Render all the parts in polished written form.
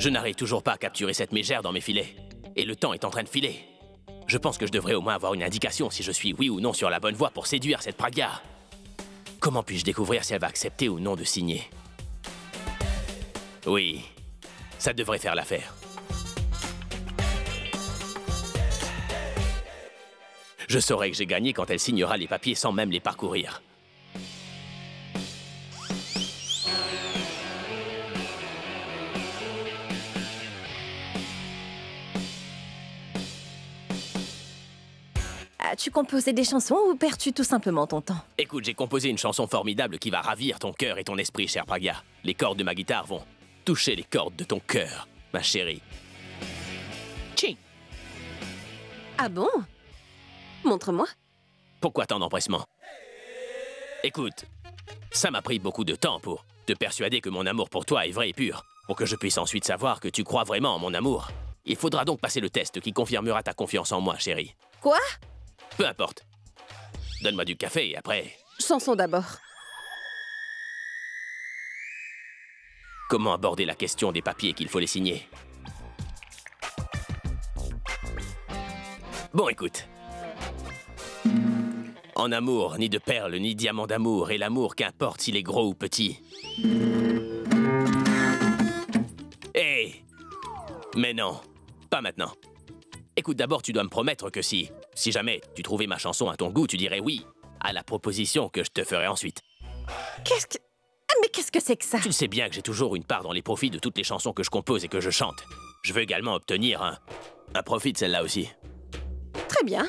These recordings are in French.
Je n'arrive toujours pas à capturer cette mégère dans mes filets. Et le temps est en train de filer. Je pense que je devrais au moins avoir une indication si je suis oui ou non sur la bonne voie pour séduire cette Pragya. Comment puis-je découvrir si elle va accepter ou non de signer? Oui, ça devrait faire l'affaire. Je saurai que j'ai gagné quand elle signera les papiers sans même les parcourir. As-tu composé des chansons ou perds-tu tout simplement ton temps? Écoute, j'ai composé une chanson formidable qui va ravir ton cœur et ton esprit, chère Pragya. Les cordes de ma guitare vont toucher les cordes de ton cœur, ma chérie. Tching! Ah bon? Montre-moi. Pourquoi tant d'empressement? Écoute, ça m'a pris beaucoup de temps pour te persuader que mon amour pour toi est vrai et pur, pour que je puisse ensuite savoir que tu crois vraiment en mon amour. Il faudra donc passer le test qui confirmera ta confiance en moi, chérie. Quoi? Peu importe. Donne-moi du café et après... Chanson d'abord. Comment aborder la question des papiers qu'il faut les signer? Bon, écoute. En amour, ni de perles, ni diamants d'amour, et l'amour, qu'importe s'il est gros ou petit. Hé! Mais non, pas maintenant. Écoute, d'abord, tu dois me promettre que si jamais tu trouvais ma chanson à ton goût, tu dirais oui à la proposition que je te ferai ensuite. Qu'est-ce que... Mais qu'est-ce que c'est que ça? Tu le sais bien que j'ai toujours une part dans les profits de toutes les chansons que je compose et que je chante. Je veux également obtenir un profit de celle-là aussi. Très bien.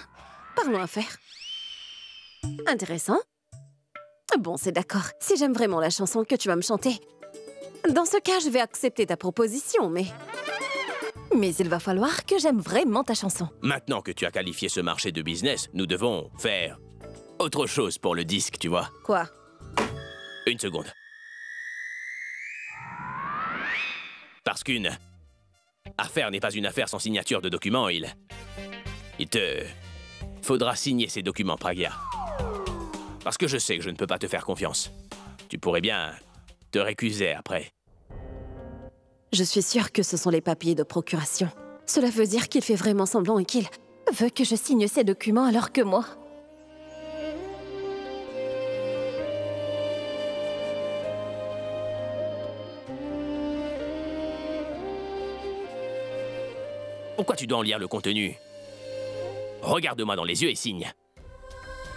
Parlons affaires. Intéressant. Bon, c'est d'accord. Si j'aime vraiment la chanson que tu vas me chanter, dans ce cas, je vais accepter ta proposition, mais il va falloir que j'aime vraiment ta chanson. Maintenant que tu as qualifié ce marché de business, nous devons faire autre chose pour le disque, tu vois. Quoi? Une seconde. Parce qu'une affaire n'est pas une affaire sans signature de documents, il te faudra signer ces documents, Pragya. Parce que je sais que je ne peux pas te faire confiance. Tu pourrais bien te récuser après. Je suis sûre que ce sont les papiers de procuration. Cela veut dire qu'il fait vraiment semblant et qu'il veut que je signe ces documents alors que moi... Pourquoi tu dois en lire le contenu? Regarde-moi dans les yeux et signe.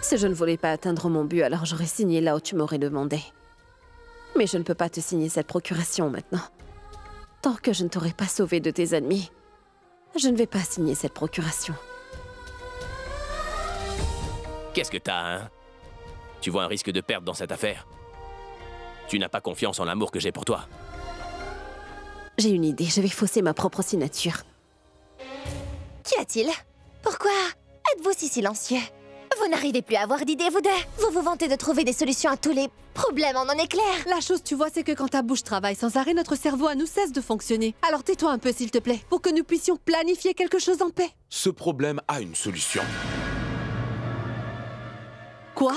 Si je ne voulais pas atteindre mon but, alors j'aurais signé là où tu m'aurais demandé. Mais je ne peux pas te signer cette procuration maintenant. Tant que je ne t'aurai pas sauvé de tes ennemis, je ne vais pas signer cette procuration. Qu'est-ce que t'as, hein? Tu vois un risque de perte dans cette affaire? Tu n'as pas confiance en l'amour que j'ai pour toi. J'ai une idée, je vais fausser ma propre signature. Qu'y a-t-il? Pourquoi êtes-vous si silencieux? Vous n'arrivez plus à avoir d'idées, vous deux? Vous vous vantez de trouver des solutions à tous les problèmes en éclair. La chose, tu vois, c'est que quand ta bouche travaille sans arrêt, notre cerveau à nous cesse de fonctionner. Alors tais-toi un peu, s'il te plaît, pour que nous puissions planifier quelque chose en paix. Ce problème a une solution. Quoi?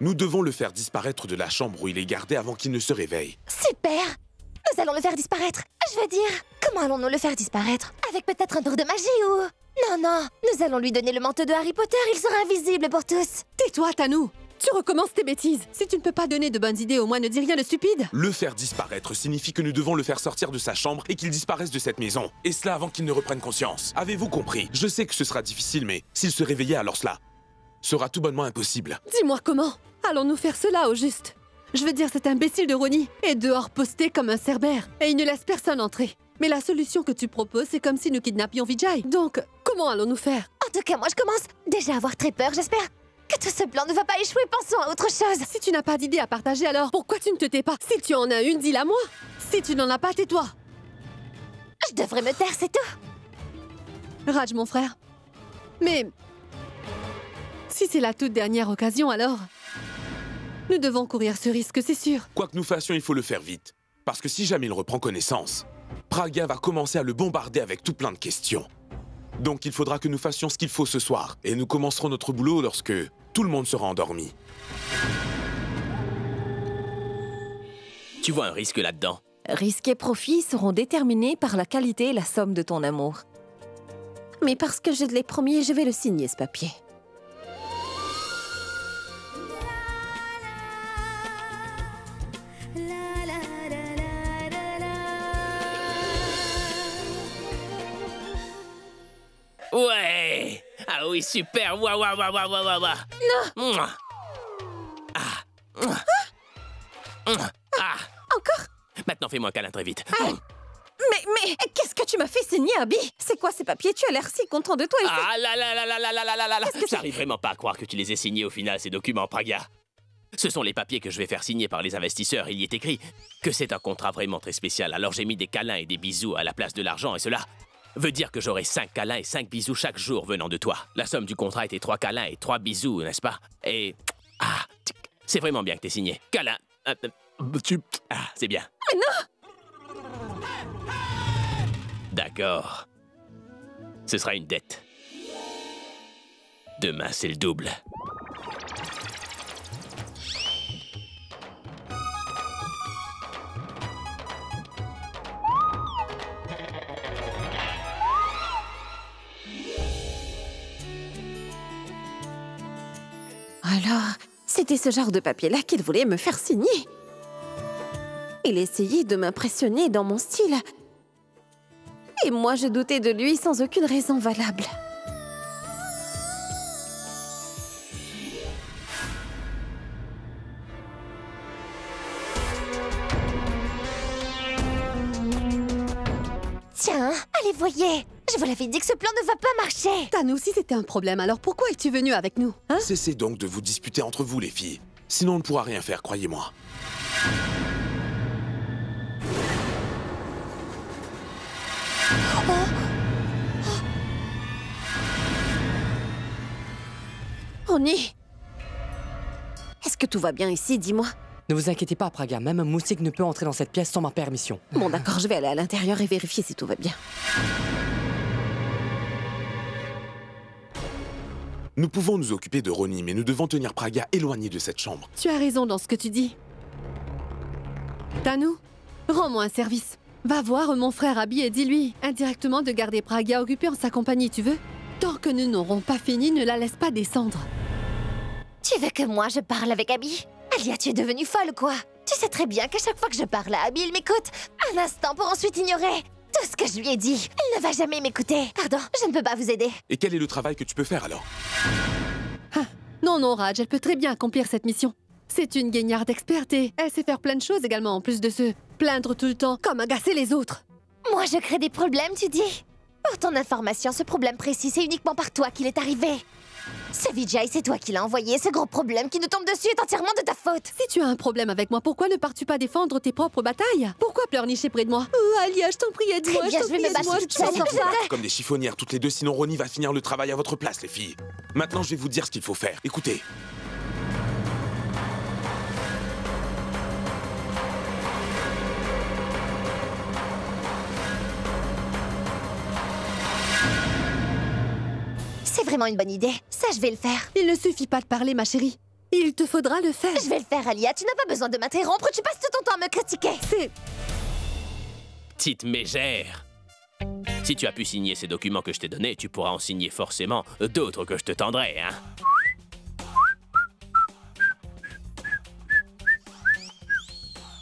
Nous devons le faire disparaître de la chambre où il est gardé avant qu'il ne se réveille. Super! Nous allons le faire disparaître. Je veux dire, comment allons-nous le faire disparaître? Avec peut-être un tour de magie ou... Non, nous allons lui donner le manteau de Harry Potter, il sera invisible pour tous. Tais-toi, Tanou! Tu recommences tes bêtises. Si tu ne peux pas donner de bonnes idées, au moins ne dis rien de stupide. Le faire disparaître signifie que nous devons le faire sortir de sa chambre et qu'il disparaisse de cette maison. Et cela avant qu'il ne reprenne conscience. Avez-vous compris? Je sais que ce sera difficile, mais s'il se réveillait, alors cela sera tout bonnement impossible. Dis-moi comment? Allons-nous faire cela au juste? Je veux dire, cet imbécile de Ronnie est dehors posté comme un cerbère et il ne laisse personne entrer. Mais la solution que tu proposes, c'est comme si nous kidnappions Vijay. Donc, comment allons-nous faire? En tout cas, moi je commence déjà à avoir très peur, j'espère que tout ce plan ne va pas échouer, pensons à autre chose. Si tu n'as pas d'idée à partager, alors pourquoi tu ne te tais pas? Si tu en as une, dis-la moi. Si tu n'en as pas, tais-toi. Je devrais me taire, c'est tout. Raj, mon frère. Mais... si c'est la toute dernière occasion, alors... nous devons courir ce risque, c'est sûr. Quoi que nous fassions, il faut le faire vite. Parce que si jamais il reprend connaissance, Pragya va commencer à le bombarder avec tout plein de questions. Donc il faudra que nous fassions ce qu'il faut ce soir. Et nous commencerons notre boulot lorsque tout le monde sera endormi. Tu vois un risque là-dedans? Risque et profit seront déterminés par la qualité et la somme de ton amour. Mais parce que je te l'ai promis, je vais le signer, ce papier. Ouais! Ah oui, super! Waouh, waouh, waouh, waouh, waouh, waouh! Non! Encore? Maintenant, fais-moi un câlin très vite. Mais qu'est-ce que tu m'as fait signer, Abby? C'est quoi ces papiers? Tu as l'air si content de toi et Ah là là là là là là là là là là! Qu'est-ce que c'est? J'arrive vraiment pas à croire que tu les aies signés au final, ces documents, Pragya. Ce sont les papiers que je vais faire signer par les investisseurs. Il y est écrit que c'est un contrat vraiment très spécial. Alors j'ai mis des câlins et des bisous à la place de l'argent et cela veut dire que j'aurai 5 câlins et 5 bisous chaque jour venant de toi. La somme du contrat était 3 câlins et 3 bisous, n'est-ce pas? Et... c'est vraiment bien que t'aies signé. Câlin... c'est bien. Mais non! D'accord. Ce sera une dette. Demain, c'est le double. Alors, c'était ce genre de papier-là qu'il voulait me faire signer. Il essayait de m'impressionner dans mon style. Et moi, je doutais de lui sans aucune raison valable. Tiens, allez, voyez. Je vous l'avais dit que ce plan ne va pas marcher. Tanou, si c'était un problème, alors pourquoi es-tu venu avec nous? Hein? Cessez donc de vous disputer entre vous, les filles. Sinon, on ne pourra rien faire, croyez-moi. Ronny! Est-ce que tout va bien ici, dis-moi? Ne vous inquiétez pas, Pragya, même un moustique ne peut entrer dans cette pièce sans ma permission. Bon, d'accord, je vais aller à l'intérieur et vérifier si tout va bien. Nous pouvons nous occuper de Ronny, mais nous devons tenir Pragya éloigné de cette chambre. Tu as raison dans ce que tu dis. Tanou, rends-moi un service. Va voir mon frère Abby et dis-lui indirectement de garder Pragya occupée en sa compagnie, tu veux? Tant que nous n'aurons pas fini, ne la laisse pas descendre. Tu veux que moi je parle avec Abby? Alia, tu es devenue folle, quoi? Tu sais très bien qu'à chaque fois que je parle à Abby, il m'écoute un instant pour ensuite ignorer tout ce que je lui ai dit. Elle ne va jamais m'écouter. Pardon, je ne peux pas vous aider. Et quel est le travail que tu peux faire, alors? Non, non, Raj, elle peut très bien accomplir cette mission. C'est une guignarde experte et elle sait faire plein de choses également, en plus de se plaindre tout le temps, comme agacer les autres. Moi, je crée des problèmes, tu dis? Pour ton information, ce problème précis, c'est uniquement par toi qu'il est arrivé. Ce Vijay, c'est toi qui l'as envoyé. Ce gros problème qui nous tombe dessus est entièrement de ta faute. Si tu as un problème avec moi, pourquoi ne pars-tu pas défendre tes propres batailles? Pourquoi pleurnicher près de moi? Oh, Alia, je t'en prie, aide-moi, Très bien, je vais me battre toute seule. Comme des chiffonnières toutes les deux, sinon Ronny va finir le travail à votre place, les filles. Maintenant, je vais vous dire ce qu'il faut faire. Écoutez. C'est vraiment une bonne idée. Ça, je vais le faire. Il ne suffit pas de parler, ma chérie. Il te faudra le faire. Je vais le faire, Alia. Tu n'as pas besoin de m'interrompre. Tu passes tout ton temps à me critiquer. C'est... Petite mégère. Si tu as pu signer ces documents que je t'ai donnés, tu pourras en signer forcément d'autres que je te tendrai, hein.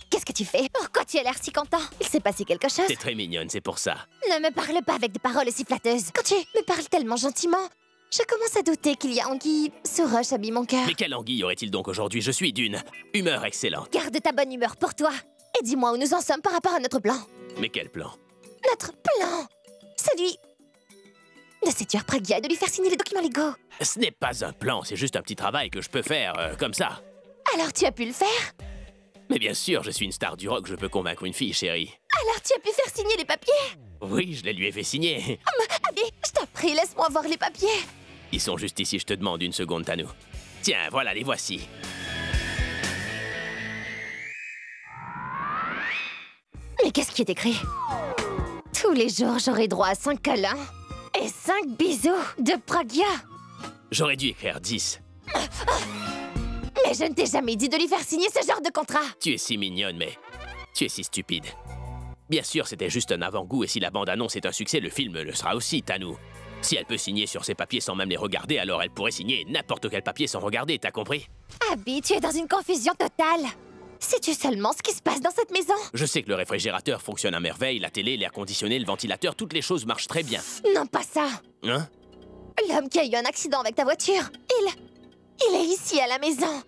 Qu'est-ce que tu fais? Pourquoi tu as l'air si content? Il s'est passé quelque chose? T'es très mignonne, c'est pour ça. Ne me parle pas avec des paroles si flatteuses. Quand tu me parles tellement gentiment, je commence à douter qu'il y a anguille sous roche habille mon cœur. Mais quelle anguille aurait-il donc aujourd'hui? Je suis d'une humeur excellente. Garde ta bonne humeur pour toi. Et dis-moi où nous en sommes par rapport à notre plan. Mais quel plan? Notre plan? Celui de séduire Pragya et de lui faire signer les documents légaux. Ce n'est pas un plan, c'est juste un petit travail que je peux faire, comme ça. Alors tu as pu le faire? Mais bien sûr, je suis une star du rock, je peux convaincre une fille, chérie. Alors tu as pu faire signer les papiers? Oui, je les lui ai fait signer. Allez, je t'en prie, laisse-moi voir les papiers. Ils sont juste ici, je te demande une seconde, Tanou. Tiens, voilà, les voici. Mais qu'est-ce qui est écrit? Tous les jours, j'aurai droit à 5 câlins et 5 bisous de Pragya. J'aurais dû écrire 10. Mais je ne t'ai jamais dit de lui faire signer ce genre de contrat. Tu es si mignonne, mais tu es si stupide. Bien sûr, c'était juste un avant-goût, et si la bande-annonce est un succès, le film le sera aussi, Tanou. Si elle peut signer sur ses papiers sans même les regarder, alors elle pourrait signer n'importe quel papier sans regarder, t'as compris? Abby, tu es dans une confusion totale. Sais-tu seulement ce qui se passe dans cette maison? Je sais que le réfrigérateur fonctionne à merveille, la télé, l'air conditionné, le ventilateur, toutes les choses marchent très bien. Non, pas ça. Hein? L'homme qui a eu un accident avec ta voiture, il est ici à la maison.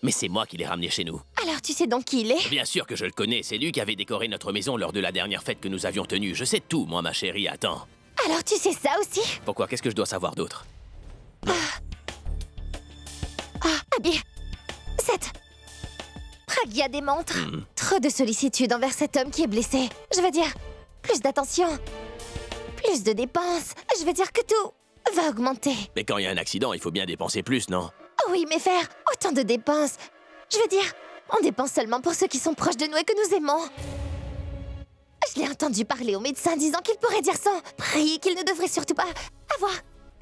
Mais c'est moi qui l'ai ramené chez nous. Alors tu sais donc qui il est? Bien sûr que je le connais, c'est lui qui avait décoré notre maison lors de la dernière fête que nous avions tenue. Je sais tout, moi, ma chérie, attends. Alors tu sais ça aussi? Pourquoi? Qu'est-ce que je dois savoir d'autre? Abby, cette Pragya démontre trop de sollicitude envers cet homme qui est blessé. Je veux dire, plus d'attention, plus de dépenses. Je veux dire que tout va augmenter. Mais quand il y a un accident, il faut bien dépenser plus, non? Oh oui, mais faire autant de dépenses. Je veux dire, on dépense seulement pour ceux qui sont proches de nous et que nous aimons. Je l'ai entendu parler au médecin disant qu'il pourrait dire sans prix, qu'il ne devrait surtout pas avoir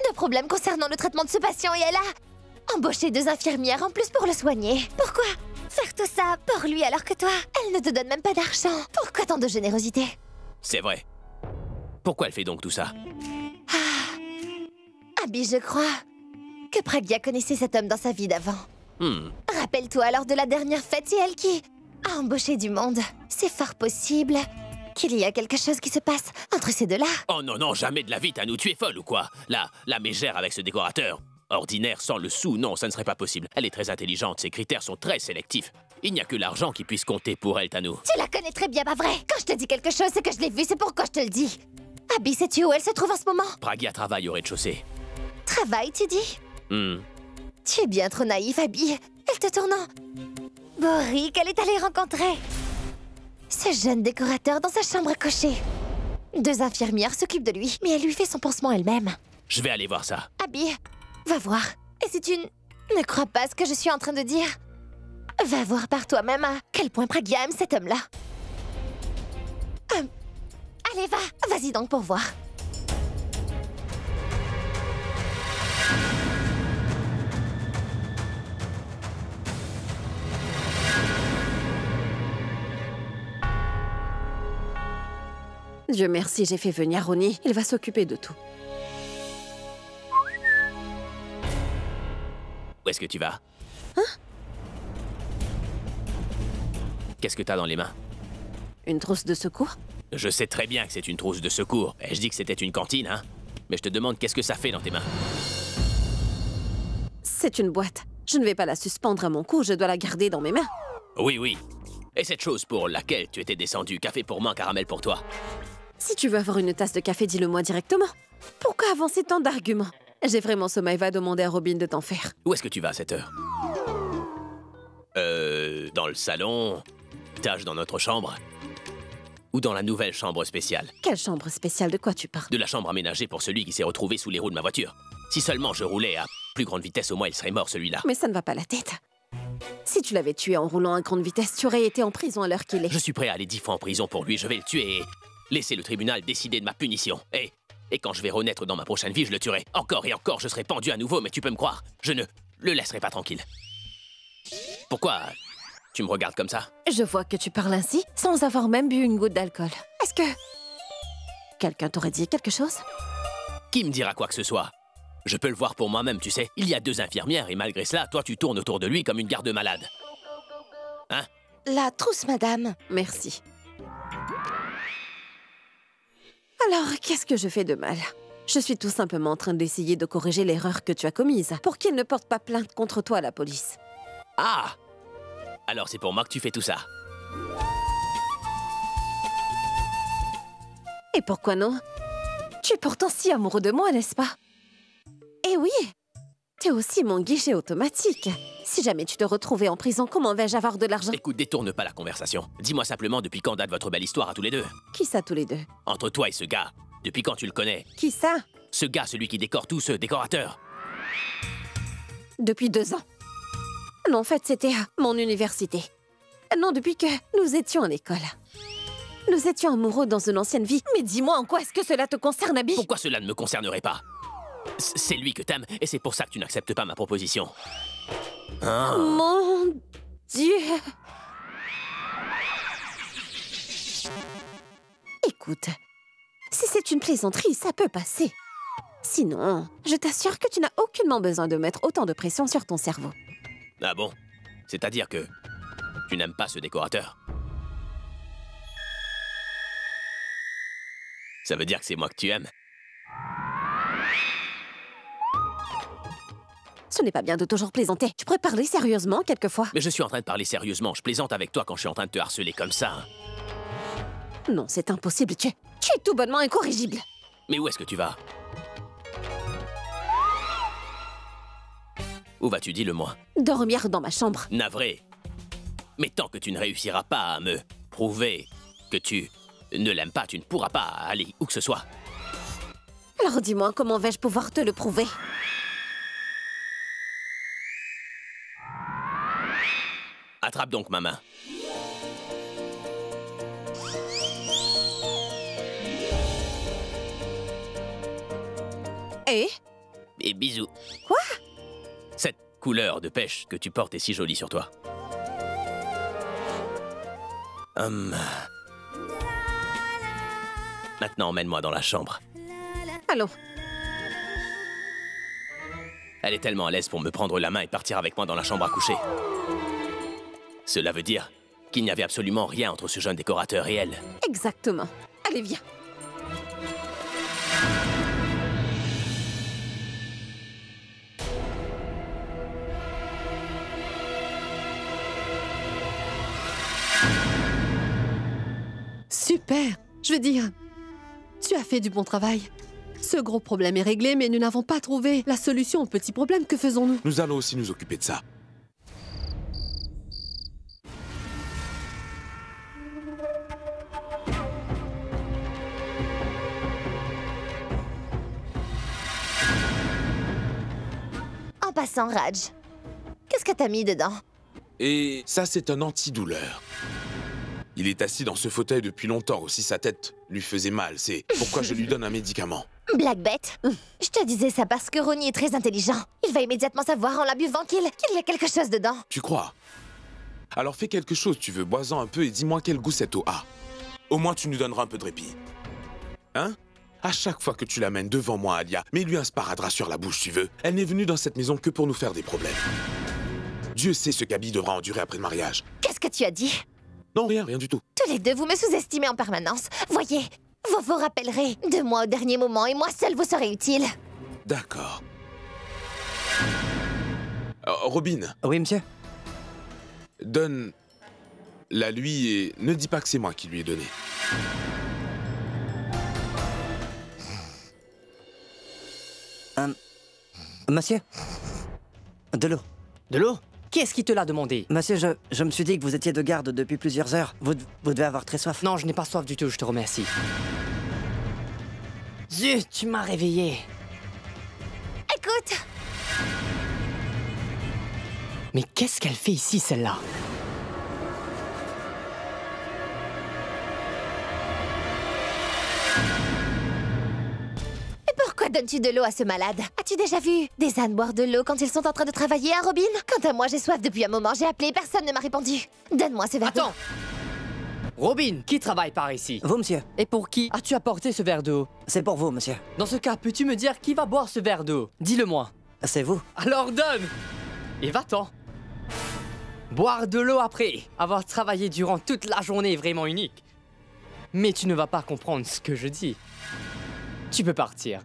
de problème concernant le traitement de ce patient et elle a embauché 2 infirmières en plus pour le soigner. Pourquoi faire tout ça pour lui alors que toi, elle ne te donne même pas d'argent? Pourquoi tant de générosité? C'est vrai. Pourquoi elle fait donc tout ça? Abby, je crois que Pragya connaissait cet homme dans sa vie d'avant. Rappelle-toi, lors de la dernière fête, c'est elle qui a embauché du monde. C'est fort possible qu'il y a quelque chose qui se passe entre ces deux-là. Oh non, non, jamais de la vie, Tanou, tu es folle ou quoi? La mégère avec ce décorateur. Ordinaire, sans le sou, non, ça ne serait pas possible. Elle est très intelligente, ses critères sont très sélectifs. Il n'y a que l'argent qui puisse compter pour elle, Tanou. Tu la connais très bien, pas vrai? Quand je te dis quelque chose, c'est que je l'ai vu, c'est pourquoi je te le dis. Abby, sais-tu où elle se trouve en ce moment? Pragya travaille au rez-de-chaussée. Travail, tu dis? Tu es bien trop naïf, Abby. Elle te tourne en Boric, elle est allée rencontrer ce jeune décorateur dans sa chambre à coucher. 2 infirmières s'occupent de lui, mais elle lui fait son pansement elle-même. Je vais aller voir ça. Abby, va voir. Et si tu ne crois pas ce que je suis en train de dire, va voir par toi-même à quel point Pragya aime cet homme-là. Allez, vas-y donc pour voir. Dieu merci, j'ai fait venir Ronnie. Il va s'occuper de tout. Où est-ce que tu vas? Hein? Qu'est-ce que t'as dans les mains? Une trousse de secours? Je sais très bien que c'est une trousse de secours. Et je dis que c'était une cantine, hein? Mais je te demande qu'est-ce que ça fait dans tes mains? C'est une boîte. Je ne vais pas la suspendre à mon cou, je dois la garder dans mes mains. Oui, oui. Et cette chose pour laquelle tu étais descendu, café pour moi, caramel pour toi. Si tu veux avoir une tasse de café, dis-le-moi directement. Pourquoi avancer tant d'arguments? J'ai vraiment sommeil, va demander à Robin de t'en faire. Où est-ce que tu vas à cette heure? Dans le salon, tâche dans notre chambre. Ou dans la nouvelle chambre spéciale. Quelle chambre spéciale, de quoi tu parles? De la chambre aménagée pour celui qui s'est retrouvé sous les roues de ma voiture. Si seulement je roulais à plus grande vitesse, au moins il serait mort celui-là. Mais ça ne va pas la tête. Si tu l'avais tué en roulant à grande vitesse, tu aurais été en prison à l'heure qu'il est. Je suis prêt à aller 10 fois en prison pour lui, je vais le tuer et laisser le tribunal décider de ma punition. Et quand je vais renaître dans ma prochaine vie, je le tuerai. Encore et encore, je serai pendu à nouveau, mais tu peux me croire, je ne le laisserai pas tranquille. Pourquoi tu me regardes comme ça? Je vois que tu parles ainsi, sans avoir même bu une goutte d'alcool. Est-ce que quelqu'un t'aurait dit quelque chose? Qui me dira quoi que ce soit? Je peux le voir pour moi-même, tu sais. Il y a 2 infirmières et malgré cela, toi, tu tournes autour de lui comme une garde-malade. Hein? La trousse, madame. Merci. Alors, qu'est-ce que je fais de mal? Je suis tout simplement en train d'essayer de corriger l'erreur que tu as commise pour qu'il ne porte pas plainte contre toi à la police. Ah! Alors c'est pour moi que tu fais tout ça. Et pourquoi non? Tu es pourtant si amoureux de moi, n'est-ce pas? Eh oui! T'es aussi mon guichet automatique. Si jamais tu te retrouvais en prison, comment vais-je avoir de l'argent? Écoute, détourne pas la conversation. Dis-moi simplement depuis quand date votre belle histoire à tous les deux? Qui ça, tous les deux? Entre toi et ce gars, depuis quand tu le connais? Qui ça? Ce gars, celui qui décore tout, ce décorateur. Depuis 2 ans. Non, en fait, c'était à mon université. Non, depuis que nous étions en école. Nous étions amoureux dans une ancienne vie. Mais dis-moi, en quoi est-ce que cela te concerne, Abby? Pourquoi cela ne me concernerait pas? C'est lui que t'aimes, et c'est pour ça que tu n'acceptes pas ma proposition. Ah. Mon Dieu! Écoute, si c'est une plaisanterie, ça peut passer. Sinon, je t'assure que tu n'as aucunement besoin de mettre autant de pression sur ton cerveau. Ah bon? C'est-à-dire que tu n'aimes pas ce décorateur? Ça veut dire que c'est moi que tu aimes? Ce n'est pas bien de toujours plaisanter. Tu pourrais parler sérieusement quelquefois. Mais je suis en train de parler sérieusement. Je plaisante avec toi quand je suis en train de te harceler comme ça. Hein. Non, c'est impossible. Tu es tout bonnement incorrigible. Mais où est-ce que tu vas? Où vas-tu, dis-le-moi? Dormir dans ma chambre. Navré. Mais tant que tu ne réussiras pas à me prouver que tu ne l'aimes pas, tu ne pourras pas aller où que ce soit. Alors dis-moi, comment vais-je pouvoir te le prouver? Attrape donc ma main. Et bisous. Quoi? Cette couleur de pêche que tu portes est si jolie sur toi. Maintenant, emmène-moi dans la chambre. Allons. Elle est tellement à l'aise pour me prendre la main et partir avec moi dans la chambre à coucher. Cela veut dire qu'il n'y avait absolument rien entre ce jeune décorateur et elle. Exactement. Allez, viens. Super! Je veux dire, tu as fait du bon travail. Ce gros problème est réglé, mais nous n'avons pas trouvé la solution au petit problème. Que faisons-nous? Nous allons aussi nous occuper de ça. En passant, Raj, qu'est-ce que t'as mis dedans? Et ça, c'est un antidouleur. Il est assis dans ce fauteuil depuis longtemps, aussi sa tête lui faisait mal. C'est pourquoi je lui donne un médicament. Black bête. Je te disais ça parce que Ronnie est très intelligent. Il va immédiatement savoir en la buvant qu'il y a quelque chose dedans. Tu crois? Alors fais quelque chose, tu veux, bois-en un peu et dis-moi quel goût cette eau a. Au moins tu nous donneras un peu de répit. Hein? À chaque fois que tu l'amènes devant moi, Alia, mets-lui un sparadrap sur la bouche, tu veux. Elle n'est venue dans cette maison que pour nous faire des problèmes. Dieu sait ce qu'Abby devra endurer après le mariage. Qu'est-ce que tu as dit? Non, rien du tout. Tous les deux, vous me sous-estimez en permanence. Voyez, vous vous rappellerez de moi au dernier moment et moi seul vous serez utile. D'accord. Robin. Oui, monsieur? Donne-la lui et ne dis pas que c'est moi qui lui ai donné. Monsieur? De l'eau. De l'eau? Qu'est-ce qui te l'a demandé? Monsieur, je me suis dit que vous étiez de garde depuis plusieurs heures. Vous devez avoir très soif. Non, je n'ai pas soif du tout, je te remercie. Zut, tu m'as réveillé. Écoute! Mais qu'est-ce qu'elle fait ici, celle-là? Pourquoi donnes-tu de l'eau à ce malade? As-tu déjà vu des ânes boire de l'eau quand ils sont en train de travailler, hein, Robin? Quant à moi, j'ai soif depuis un moment, j'ai appelé, personne ne m'a répondu. Donne-moi ce verre d'eau. Attends! Robin, qui travaille par ici? Vous, monsieur? Et pour qui as-tu apporté ce verre d'eau? C'est pour vous, monsieur. Dans ce cas, peux-tu me dire qui va boire ce verre d'eau? Dis-le-moi. C'est vous. Alors donne! Et va-t'en. Boire de l'eau après avoir travaillé durant toute la journée est vraiment unique. Mais tu ne vas pas comprendre ce que je dis. Tu peux partir.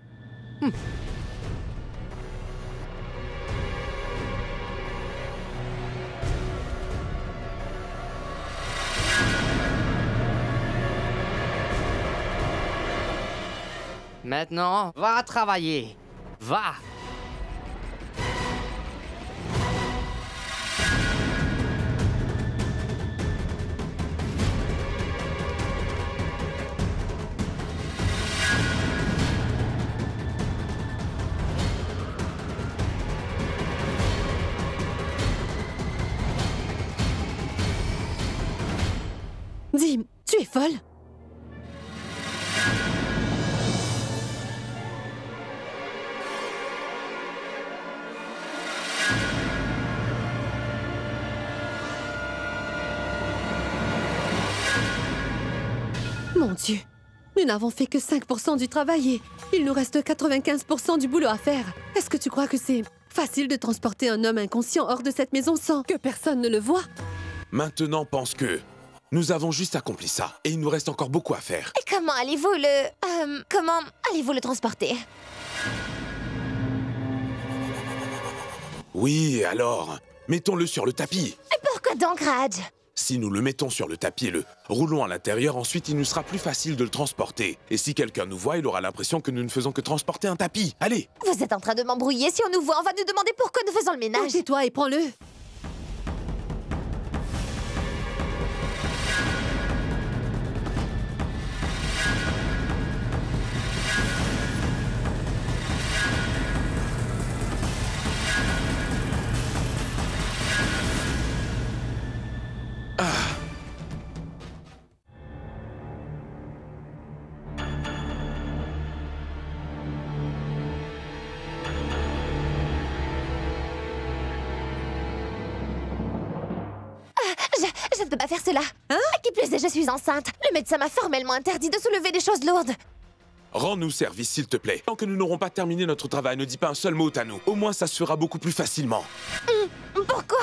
Maintenant, va travailler. Va. Dis, tu es folle? Mon Dieu, Nous n'avons fait que 5% du travail et il nous reste 95% du boulot à faire. Est-ce que tu crois que c'est facile de transporter un homme inconscient hors de cette maison sans que personne ne le voie? Maintenant, pense que nous avons juste accompli ça et il nous reste encore beaucoup à faire. Et comment allez-vous le transporter? Oui, alors, mettons-le sur le tapis. Et pourquoi donc, Raj? Si nous le mettons sur le tapis et le roulons à l'intérieur, ensuite il nous sera plus facile de le transporter. Et si quelqu'un nous voit, il aura l'impression que nous ne faisons que transporter un tapis. Allez! Vous êtes en train de m'embrouiller. Si on nous voit, on va nous demander pourquoi nous faisons le ménage. Tais-toi et prends-le. Je ne peux pas faire cela. Hein? Qui plus est, je suis enceinte. Le médecin m'a formellement interdit de soulever des choses lourdes. Rends-nous service, s'il te plaît. Tant que nous n'aurons pas terminé notre travail, ne dis pas un seul mot à nous. Au moins, ça se fera beaucoup plus facilement. Pourquoi?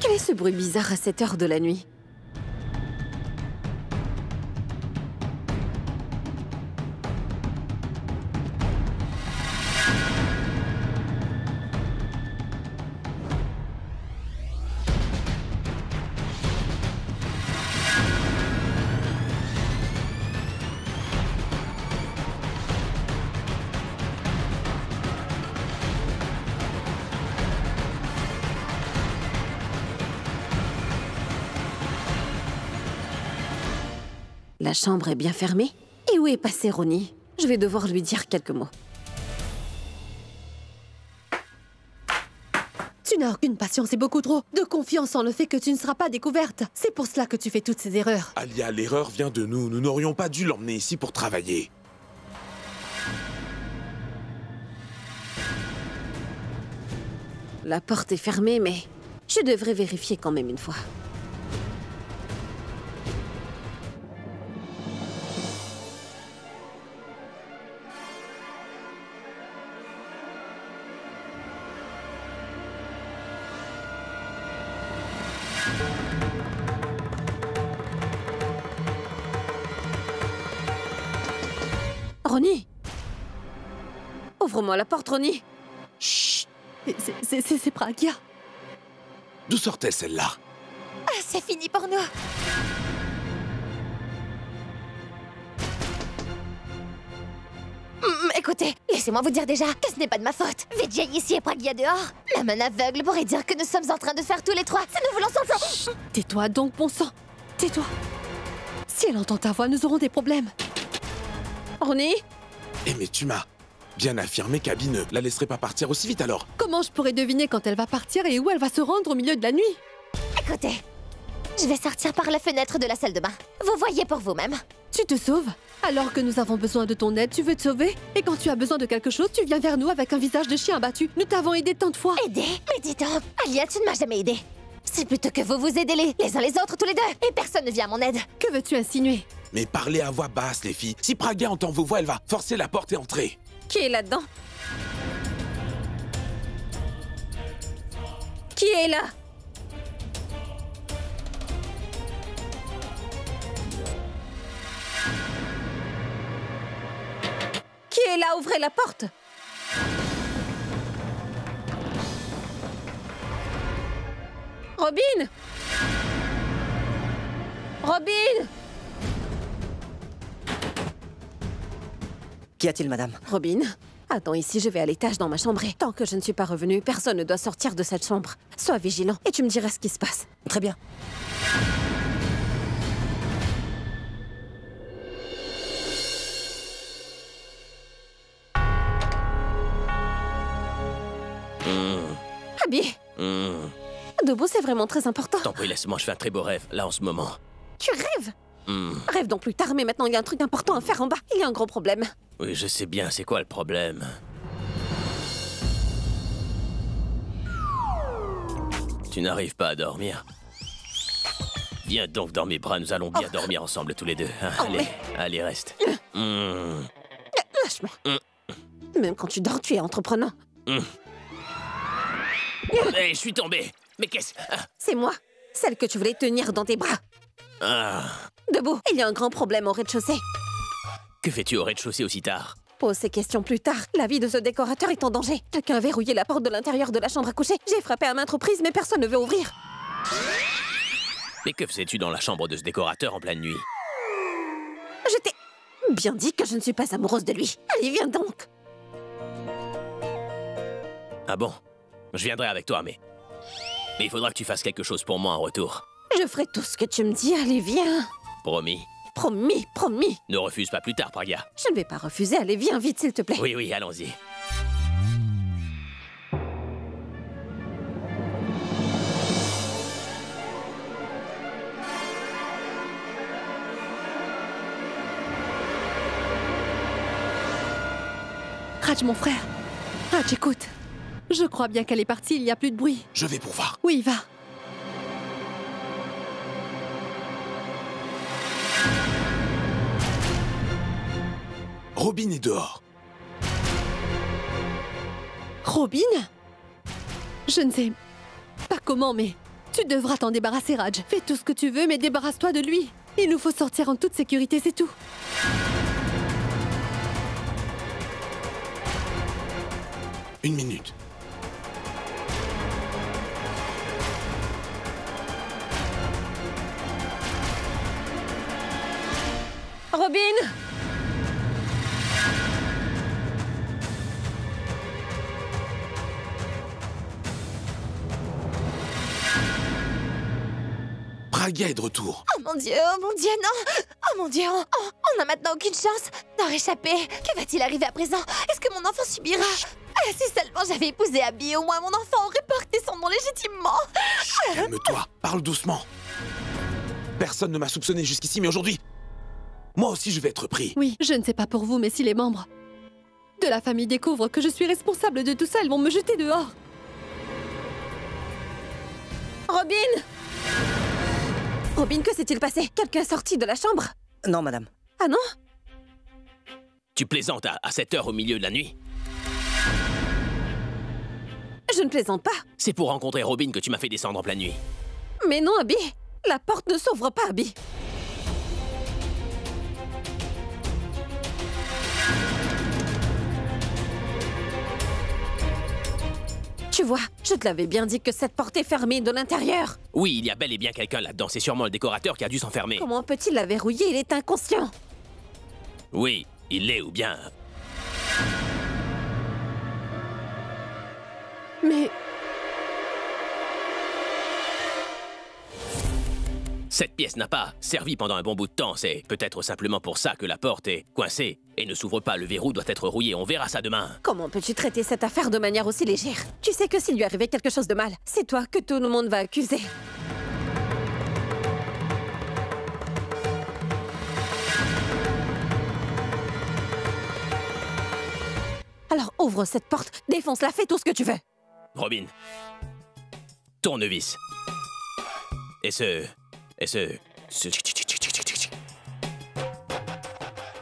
Quel est ce bruit bizarre à cette heure de la nuit? La chambre est bien fermée. Et où est passé Ronnie? Je vais devoir lui dire quelques mots. Tu n'as aucune patience et beaucoup trop de confiance en le fait que tu ne seras pas découverte. C'est pour cela que tu fais toutes ces erreurs. Alia, l'erreur vient de nous. Nous n'aurions pas dû l'emmener ici pour travailler. La porte est fermée, mais je devrais vérifier quand même une fois. Ronnie! Ouvre-moi la porte, Ronnie! Chut! C'est Pragya. D'où sort-elle, celle-là? Ah, c'est fini pour nous. Écoutez, laissez-moi vous dire déjà que ce n'est pas de ma faute. Vijay ici et Pragya dehors. Même un aveugle pourrait dire que nous sommes en train de faire tous les trois ce que nous voulons sans... Tais-toi donc, bon sang. Tais-toi. Si elle entend ta voix, nous aurons des problèmes. Ronnie? Eh mais tu m'as bien affirmé qu'Abby ne la laisserait pas partir aussi vite alors. Comment je pourrais deviner quand elle va partir et où elle va se rendre au milieu de la nuit? Écoutez, je vais sortir par la fenêtre de la salle de bain. Vous voyez pour vous-même. Tu te sauves? Alors que nous avs besoin de ton aide, tu veux te sauver? Et quand tu as besoin de quelque chose, tu viens vers nous avec un visage de chien abattu. Nous t'avons aidé tant de fois. Aider? Mais dis donc, Alia, tu ne m'as jamais aidé. C'est plutôt que vous vous aidez les uns les autres tous les deux. Et personne ne vient à mon aide. Que veux-tu insinuer? Mais parlez à voix basse, les filles. Si Pragya entend vos voix, elle va forcer la porte et entrer. Qui est là-dedans? Qui est là? Qui est là? Ouvrez la porte! Robin! Robin! Qu'y a-t-il, madame? Robin, attends ici, je vais à l'étage dans ma chambre. Et tant que je ne suis pas revenue, personne ne doit sortir de cette chambre. Sois vigilant et tu me diras ce qui se passe. Très bien. Abby! Debout, c'est vraiment très important. Tant pis, laisse-moi, je fais un très beau rêve, là, en ce moment. Tu rêves? Rêve donc plus tard, mais maintenant il y a un truc important à faire en bas. Il y a un gros problème. Oui, je sais bien, c'est quoi le problème? Tu n'arrives pas à dormir? Viens donc dans mes bras, nous allons bien dormir ensemble tous les deux. Hein, allez, allez, reste. Lâche-moi. Même quand tu dors, tu es entreprenant. Hey, je suis tombé. Mais qu'est-ce... C'est moi, celle que tu voulais tenir dans tes bras. Debout, il y a un grand problème au rez-de-chaussée. Que fais-tu au rez-de-chaussée aussi tard? Pose ces questions plus tard. La vie de ce décorateur est en danger. Quelqu'un a verrouillé la porte de l'intérieur de la chambre à coucher. J'ai frappé à maintes reprises, mais personne ne veut ouvrir. Mais que faisais-tu dans la chambre de ce décorateur en pleine nuit? Je t'ai bien dit que je ne suis pas amoureuse de lui. Allez, viens donc. Ah bon? Je viendrai avec toi, mais il faudra que tu fasses quelque chose pour moi en retour. Je ferai tout ce que tu me dis. Allez, viens. Promis? Promis, promis. Ne refuse pas plus tard, Pragya. Je ne vais pas refuser. Allez, viens vite, s'il te plaît. Oui, oui, allons-y. Raj, mon frère. Raj, écoute. Je crois bien qu'elle est partie, il n'y a plus de bruit. Je vais pourvoir. Oui, va. Robin est dehors. Robin? Je ne sais pas comment, mais tu devras t'en débarrasser, Raj. Fais tout ce que tu veux, mais débarrasse-toi de lui. Il nous faut sortir en toute sécurité, c'est tout. Une minute. Robin! Pragya est de retour. Oh mon Dieu, non! Oh mon Dieu, on n'a maintenant aucune chance d'en réchapper. Que va-t-il arriver à présent? Est-ce que mon enfant subira? Si seulement j'avais épousé Abby, au moins mon enfant aurait porté son nom légitimement. Calme-toi, parle doucement. Personne ne m'a soupçonné jusqu'ici, mais aujourd'hui, moi aussi je vais être pris. Oui, je ne sais pas pour vous, mais si les membres de la famille découvrent que je suis responsable de tout ça, ils vont me jeter dehors. Robin! Robin, que s'est-il passé? Quelqu'un est sorti de la chambre? Non, madame. Ah non? Tu plaisantes à cette heure au milieu de la nuit? Je ne plaisante pas. C'est pour rencontrer Robin que tu m'as fait descendre en pleine nuit. Mais non, Abby. La porte ne s'ouvre pas, Abby. Tu vois, je te l'avais bien dit que cette porte est fermée de l'intérieur. Oui, il y a bel et bien quelqu'un là-dedans. C'est sûrement le décorateur qui a dû s'enfermer. Comment peut-il la verrouiller? Il est inconscient. Oui, il l'est ou bien... Mais Cette pièce n'a pas servi pendant un bon bout de temps. C'est peut-être simplement pour ça que la porte est coincée et ne s'ouvre pas. Le verrou doit être rouillé. On verra ça demain. Comment peux-tu traiter cette affaire de manière aussi légère? Tu sais que s'il lui arrivait quelque chose de mal, c'est toi que tout le monde va accuser. Alors ouvre cette porte, défonce-la, fais tout ce que tu veux. Robin, tournevis. Et ce...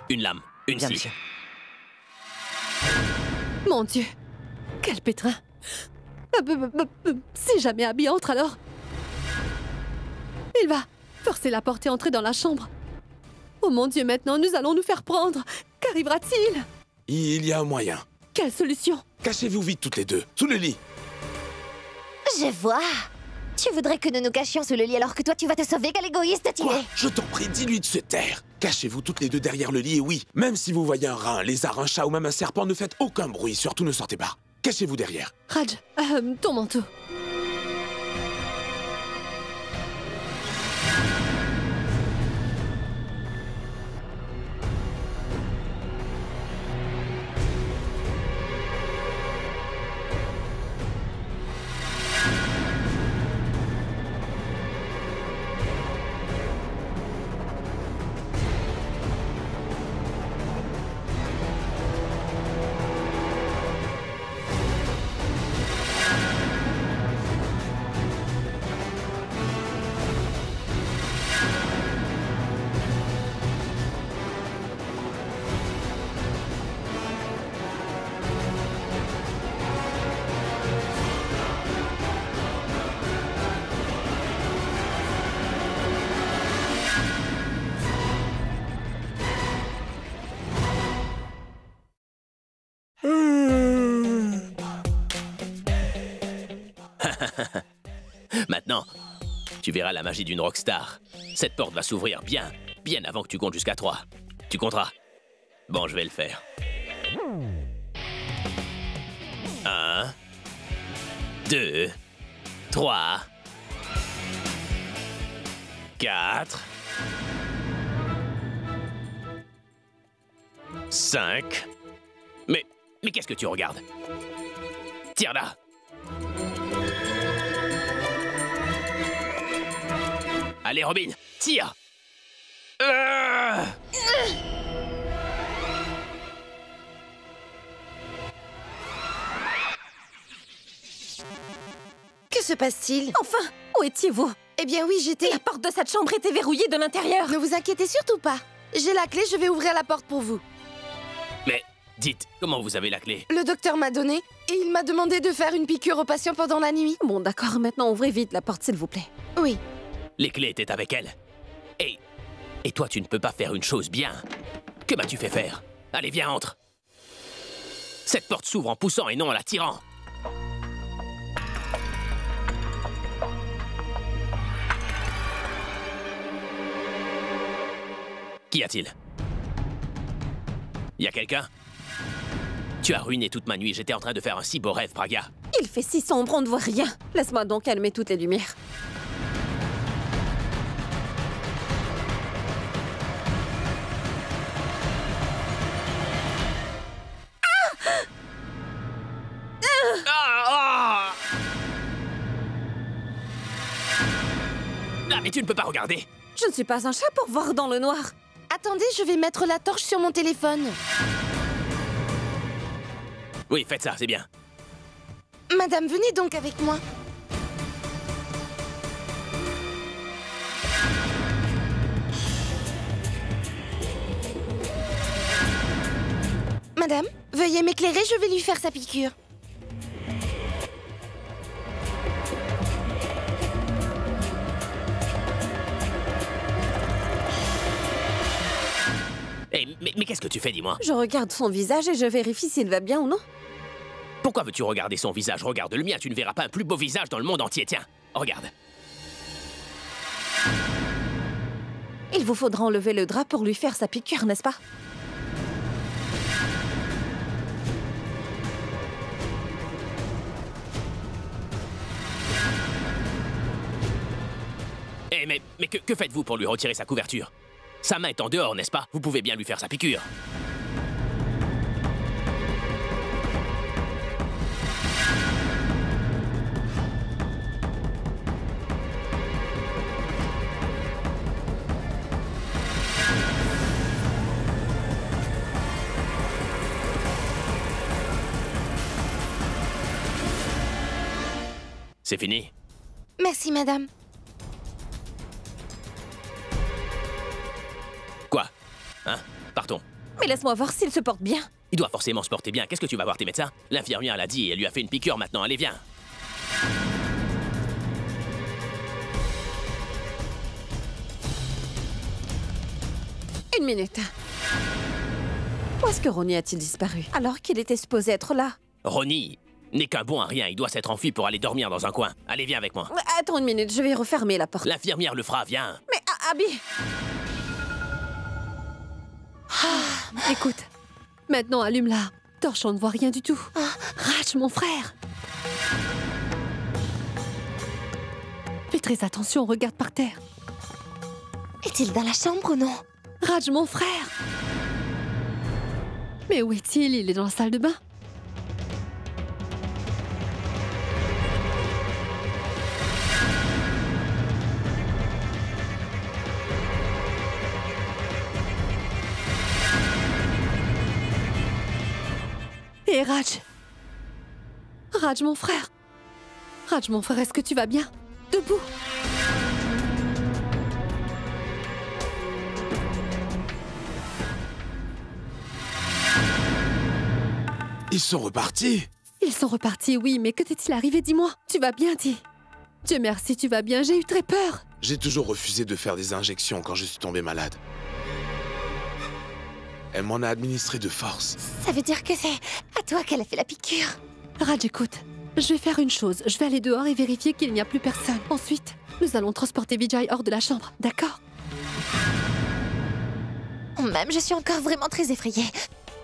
Une lame, une Bien, scie. monsieur. mon Dieu, quel pétrin. Si jamais Abby entre alors, il va forcer la porte et entrer dans la chambre. Oh mon Dieu, maintenant nous allons nous faire prendre. Qu'arrivera-t-il? Il y a un moyen. Quelle solution? Cachez-vous vite toutes les deux, sous le lit. Je vois. Tu voudrais que nous nous cachions sous le lit alors que toi tu vas te sauver, quel égoïste tu Quoi? es. Je t'en prie, dis-lui de se taire. Cachez-vous toutes les deux derrière le lit et oui, même si vous voyez un rat, un lézard, un chat ou même un serpent, ne faites aucun bruit, surtout ne sortez pas. Cachez-vous derrière. Raj, ton manteau. Tu verras la magie d'une rockstar. Cette porte va s'ouvrir bien avant que tu comptes jusqu'à 3. Tu compteras. Bon, je vais le faire. 1, 2, 3, 4, 5. Mais qu'est-ce que tu regardes? Tire là. Allez, Robin, tire. Que se passe-t-il? Enfin, où étiez-vous? Eh bien oui, j'étais... La porte de cette chambre était verrouillée de l'intérieur. Ne vous inquiétez surtout pas. J'ai la clé, je vais ouvrir la porte pour vous. Mais dites, comment vous avez la clé? Le docteur m'a donné et il m'a demandé de faire une piqûre aux patients pendant la nuit. Bon, d'accord, maintenant ouvrez vite la porte, s'il vous plaît. Oui. Les clés étaient avec elle. Et toi, tu ne peux pas faire une chose bien. Que m'as-tu fait faire? Allez, viens, entre. Cette porte s'ouvre en poussant et non en la tirant. Qu'y a-t-il? Y a quelqu'un? Tu as ruiné toute ma nuit, j'étais en train de faire un si beau rêve, Praga. Il fait si sombre, on ne voit rien. Laisse-moi donc allumer toutes les lumières. Ah, mais tu ne peux pas regarder. Je ne suis pas un chat pour voir dans le noir. Attendez, je vais mettre la torche sur mon téléphone. Oui, faites ça, c'est bien. Madame, venez donc avec moi. Madame, veuillez m'éclairer, je vais lui faire sa piqûre. Mais qu'est-ce que tu fais, dis-moi? Je regarde son visage et je vérifie s'il va bien ou non. Pourquoi veux-tu regarder son visage? Regarde le mien, tu ne verras pas un plus beau visage dans le monde entier. Tiens, regarde. Il vous faudra enlever le drap pour lui faire sa piqûre, n'est-ce pas? Mais que faites-vous pour lui retirer sa couverture? Sa main est en dehors, n'est-ce pas? Vous pouvez bien lui faire sa piqûre. C'est fini? Merci, madame. Quoi? Hein? Partons. Mais laisse-moi voir s'il se porte bien. Il doit forcément se porter bien. Qu'est-ce que tu vas voir tes médecins? L'infirmière l'a dit et elle lui a fait une piqûre maintenant. Allez, viens. Une minute. Où est-ce que Ronnie a-t-il disparu? Alors qu'il était supposé être là. Ronnie n'est qu'un bon à rien. Il doit s'être enfui pour aller dormir dans un coin. Allez, viens avec moi. Attends une minute, je vais refermer la porte. L'infirmière le fera, viens. Mais Abby! Écoute, maintenant allume-la. Torche, on ne voit rien du tout. Raj, mon frère. Fais très attention, regarde par terre. Est-il dans la chambre ou non? Raj, mon frère. Mais où est-il? Il est dans la salle de bain. Et Raj. Raj, mon frère. Raj, mon frère, est-ce que tu vas bien? Debout. Ils sont repartis. Ils sont repartis, oui, mais que t'est-il arrivé? Dis-moi. Tu vas bien, dis. Dieu merci, tu vas bien. J'ai eu très peur. J'ai toujours refusé de faire des injections quand je suis tombé malade. Elle m'en a administré de force. Ça veut dire que c'est à toi qu'elle a fait la piqûre. Raj, écoute. Je vais faire une chose. Je vais aller dehors et vérifier qu'il n'y a plus personne. Ensuite, Nous allons transporter Vijay hors de la chambre, d'accord? Même, je suis encore vraiment très effrayée.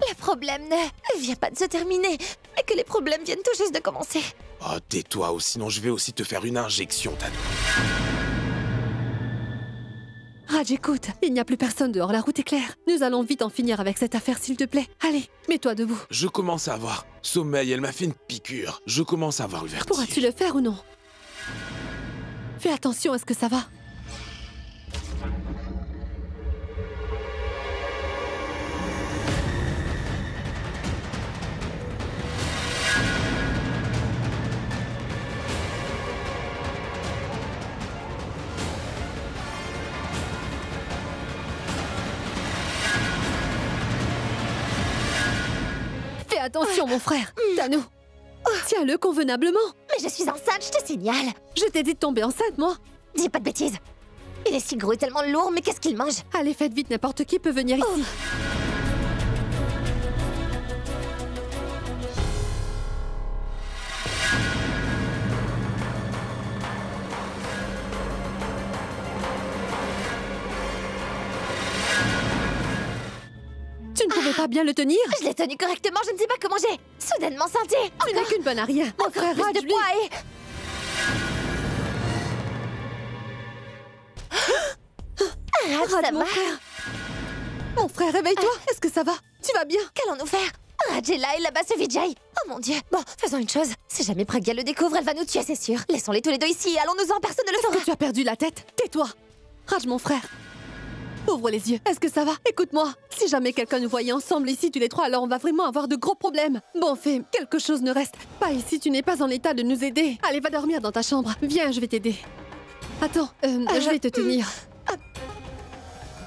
Le problème ne vient pas de se terminer, mais que les problèmes viennent tout juste de commencer. Oh, tais-toi, ou sinon je vais aussi te faire une injection, Tano. Raj, écoute, il n'y a plus personne dehors, la route est claire. Nous allons vite en finir avec cette affaire, s'il te plaît. Allez, mets-toi debout. Je commence à avoir sommeil, elle m'a fait une piqûre. Je commence à avoir le vertige. Pourras-tu le faire ou non? Fais attention, est-ce que ça va? Fais attention, mon frère. Tano, tiens-le convenablement. Mais je suis enceinte, je te signale. Je t'ai dit de tomber enceinte, moi. Dis pas de bêtises. Il est si gros et tellement lourd, mais qu'est-ce qu'il mange? Allez, faites vite, n'importe qui peut venir ici. Tu ne pouvais pas bien le tenir? Je l'ai tenu correctement, je ne sais pas comment j'ai soudainement senti. Tu n'es qu'une bonne à rien. Mon frère Plus Raj, de lui... poids et... Raj, ça mon va? frère. Mon frère, réveille-toi. Est-ce que ça va? Tu vas bien? Qu'allons-nous faire? Raj est là et là-bas c'est Vijay. Oh mon Dieu. Bon, faisons une chose. Si jamais Pragya le découvre, elle va nous tuer, c'est sûr. Laissons-les tous les deux ici et allons-nous-en, personne ne le saura. Est-ce que tu as perdu la tête? Tais-toi. Raj, mon frère. Ouvre les yeux. Est-ce que ça va? Écoute-moi. Si jamais quelqu'un nous voyait ensemble ici, tous les trois, alors on va vraiment avoir de gros problèmes. Bon, fais, quelque chose ne reste pas ici. Tu n'es pas en état de nous aider. Allez, va dormir dans ta chambre. Viens, je vais t'aider. Attends, je vais te tenir.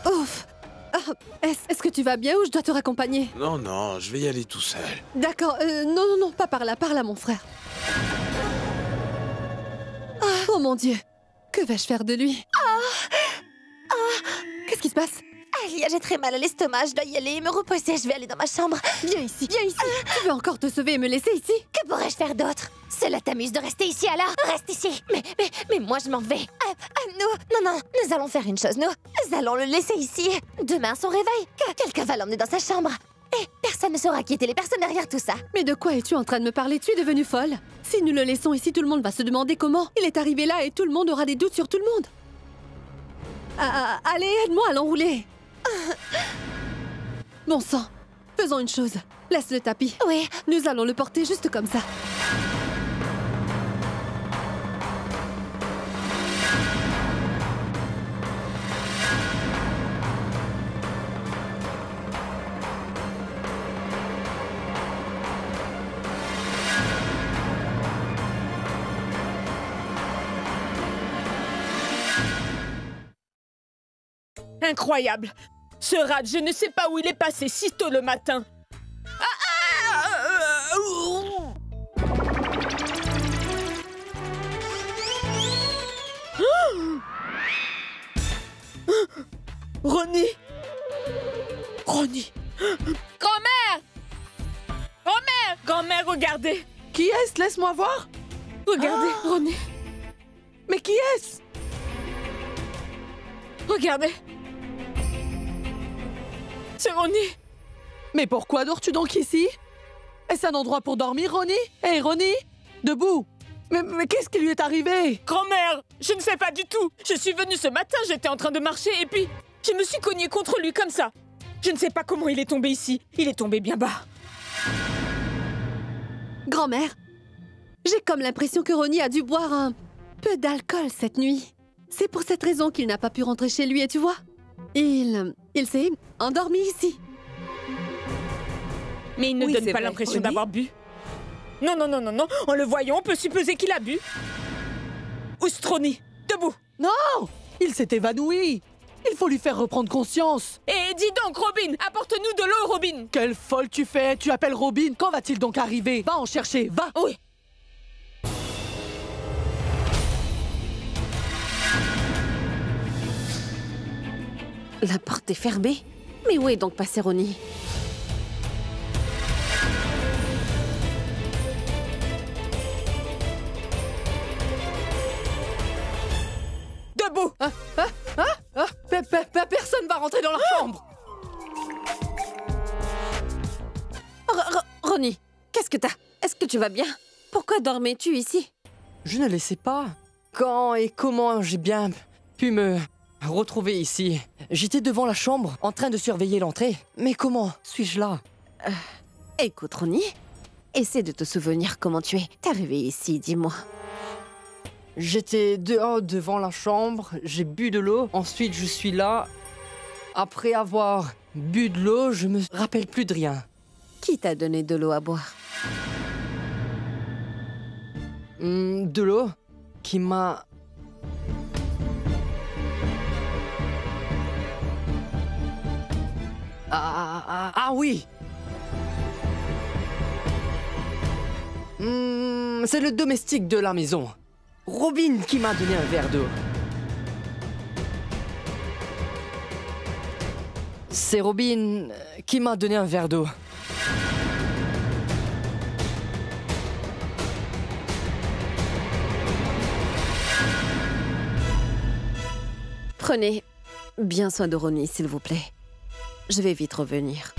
Ouf. Est-ce que tu vas bien ou je dois te raccompagner? Non, non, je vais y aller tout seul. D'accord, non, pas par là, mon frère. Oh mon Dieu, que vais-je faire de lui? Qu'est-ce qui se passe? Alia, j'ai très mal à l'estomac, je dois y aller et me reposer, je vais aller dans ma chambre. Viens ici, viens ici. Tu veux encore te sauver et me laisser ici? Que pourrais-je faire d'autre? Cela t'amuse de rester ici alors? Reste ici. Mais moi je m'en vais. Non, nous allons faire une chose, nous allons le laisser ici. Demain, à son réveil, quelqu'un va l'emmener dans sa chambre. Et personne ne saura qui étaient les personnes derrière tout ça. Mais de quoi es-tu en train de me parler? Tu es devenue folle? Si nous le laissons ici, tout le monde va se demander comment. Il est arrivé là et tout le monde aura des doutes sur tout le monde. Allez, aide-moi à l'enrouler. Bon sang, faisons une chose. Laisse le tapis. Oui. Nous allons le porter juste comme ça. Incroyable! Ce rat, je ne sais pas où il est passé si tôt le matin. Ronnie! Ronnie! Grand-mère! Grand-mère! Grand-mère, regardez! Qui est-ce? Laisse-moi voir. Regardez, Ronnie! Mais qui est-ce? Regardez! C'est Ronnie! Mais pourquoi dors-tu donc ici? Est-ce un endroit pour dormir, Ronnie? Hé, Ronnie? Debout! Mais qu'est-ce qui lui est arrivé? Grand-mère, je ne sais pas du tout. Je suis venue ce matin, j'étais en train de marcher et puis je me suis cognée contre lui comme ça. Je ne sais pas comment il est tombé ici. Il est tombé bien bas. Grand-mère, j'ai comme l'impression que Ronnie a dû boire un peu d'alcool cette nuit. C'est pour cette raison qu'il n'a pas pu rentrer chez lui, et tu vois, il s'est endormi ici. Mais il ne Oui, donne c'est pas vrai. l'impression Ronnie? d'avoir bu. Non. En le voyant, on peut supposer qu'il a bu. Oustroni, debout. Non! Il s'est évanoui! Il faut lui faire reprendre conscience! Et dis donc, Robin, apporte-nous de l'eau, Robin. Quelle folle tu fais! Tu appelles Robin! Quand va-t-il donc arriver? Va en chercher, va! Oui. La porte est fermée? Mais où est donc passé Ronnie? Personne va rentrer dans la chambre. Ronnie, qu'est-ce que t'as? Est-ce que tu vas bien? Pourquoi dormais-tu ici? Je ne le sais pas. Quand et comment j'ai bien pu me retrouver ici? J'étais devant la chambre, en train de surveiller l'entrée. Mais comment suis-je là? Écoute, Ronnie, essaie de te souvenir comment tu es. T'es arrivé ici, dis-moi. J'étais dehors devant la chambre, j'ai bu de l'eau, ensuite je suis là. Après avoir bu de l'eau, je me rappelle plus de rien. Qui t'a donné de l'eau à boire? De l'eau qui m'a... Ah oui! C'est le domestique de la maison. Robin qui m'a donné un verre d'eau. C'est Robin qui m'a donné un verre d'eau. Prenez bien soin de Ronnie, s'il vous plaît. Je vais vite revenir.